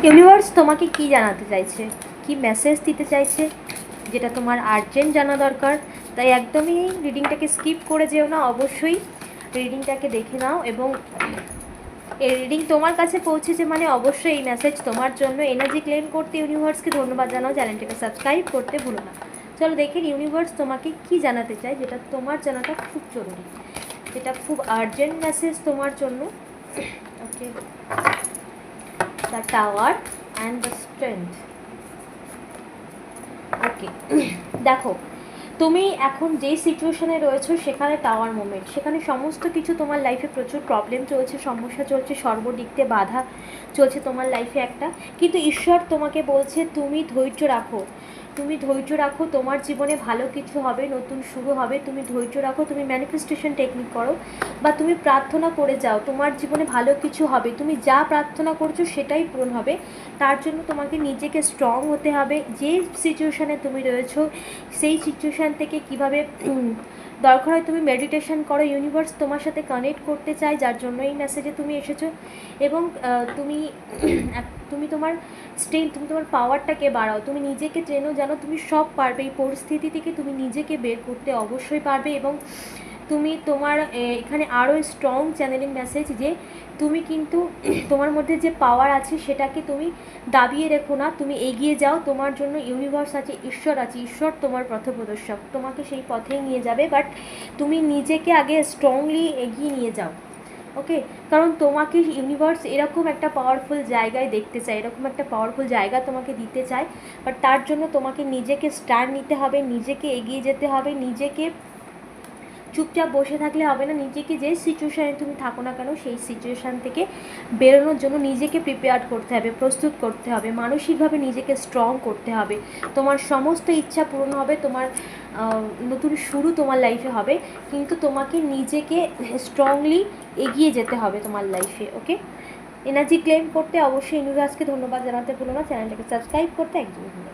Universe তোমাকে কি জানাতে চাইছে, কি মেসেজ দিতে চাইছে, যেটা তোমার আর্জেন্ট জানা দরকার। তাই একদমই রিডিংটাকে স্কিপ করে যেও না, অবশ্যই রিডিংটাকে দেখে নাও। এবং এই রিডিং তোমার কাছে পৌঁছেছে মানে অবশ্যই এই মেসেজ তোমার জন্য। এনার্জি ক্লেম করতে ইউনিভার্সকে ধন্যবাদ জানাও, চ্যানেলটিকে সাবস্ক্রাইব করতে ভুলো না। চলো দেখে ইউনিভার্স তোমাকে কি জানাতে চায়, যেটা তোমার জানাটা খুব জরুরি, যেটা খুব আর্জেন্ট মেসেজ তোমার জন্য। Okay, the tower and the strength. Okay, দেখো তুমি এখন যেই সিচুয়েশনে রয়েছো সেখানে টাওয়ার মোমেন্ট, সেখানে সমস্ত কিছু তোমার লাইফে প্রচুর প্রবলেম চলছে, সমস্যা চলছে, সর্বদিক দিয়ে বাধা চলছে তোমার লাইফে একটা। কিন্তু ঈশ্বর তোমাকে বলছে তুমি ধৈর্য রাখো, তুমি ধৈর্য রাখো, তোমার জীবনে ভালো কিছু হবে, নতুন শুরু হবে। তুমি ধৈর্য রাখো, তুমি ম্যানিফেস্টেশন টেকনিক করো বা তুমি প্রার্থনা করে যাও, তোমার জীবনে ভালো কিছু হবে। তুমি যা প্রার্থনা করছো সেটাই পূরণ হবে। তার জন্য তোমাকে নিজেকে স্ট্রং হতে হবে। যে সিচুয়েশানে তুমি রয়েছো সেই সিচুয়েশান থেকে কীভাবে দরকার হয় তুমি মেডিটেশন করো। ইউনিভার্স তোমার সাথে কানেক্ট করতে চায়, যার জন্য এই মেসেজে তুমি এসেছো। এবং তুমি তুমি তোমার স্ট্রেংথ, তুমি তোমার পাওয়ারটাকে বাড়াও, তুমি নিজেকে ট্রেনও জানো তুমি সব পারবে। এই পরিস্থিতি থেকে তুমি নিজেকে বের করতে অবশ্যই পারবে। এবং তুমি তোমার এখানে আরও স্ট্রং চ্যানেলিং মেসেজ যে তুমি কিন্তু তোমার মধ্যে যে পাওয়ার আছে সেটাকে তুমি দাবিয়ে রেখো না, তুমি এগিয়ে যাও। তোমার জন্য ইউনিভার্স আছে, ঈশ্বর আছে, ঈশ্বর তোমার পথপ্রদর্শক, তোমাকে সেই পথেই নিয়ে যাবে। বাট তুমি নিজেকে আগে স্ট্রংলি এগিয়ে নিয়ে যাও। ওকে, কারণ তোমাকে ইউনিভার্স এরকম একটা পাওয়ারফুল জায়গায় দেখতে চায়, এরকম একটা পাওয়ারফুল জায়গা তোমাকে দিতে চায়। বাট তার জন্য তোমাকে নিজেকে স্ট্যান্ড নিতে হবে, নিজেকে এগিয়ে যেতে হবে। নিজেকে চুপচাপ বসে থাকলে হবে না, নিজেকে যে সিচুয়েশানে তুমি থাকো না কেন সেই সিচুয়েশান থেকে বেরোনোর জন্য নিজেকে প্রিপেয়ার করতে হবে, প্রস্তুত করতে হবে, মানসিকভাবে নিজেকে স্ট্রং করতে হবে। তোমার সমস্ত ইচ্ছা পূরণ হবে, তোমার নতুন শুরু তোমার লাইফে হবে, কিন্তু তোমাকে নিজেকে স্ট্রংলি এগিয়ে যেতে হবে তোমার লাইফে। ওকে, এনার্জি ক্লেম করতে অবশ্যই ইউনিভার্সকে ধন্যবাদ জানাতে ভুলো না, চ্যানেলটাকে সাবস্ক্রাইব করতে একদমই ভুলো না।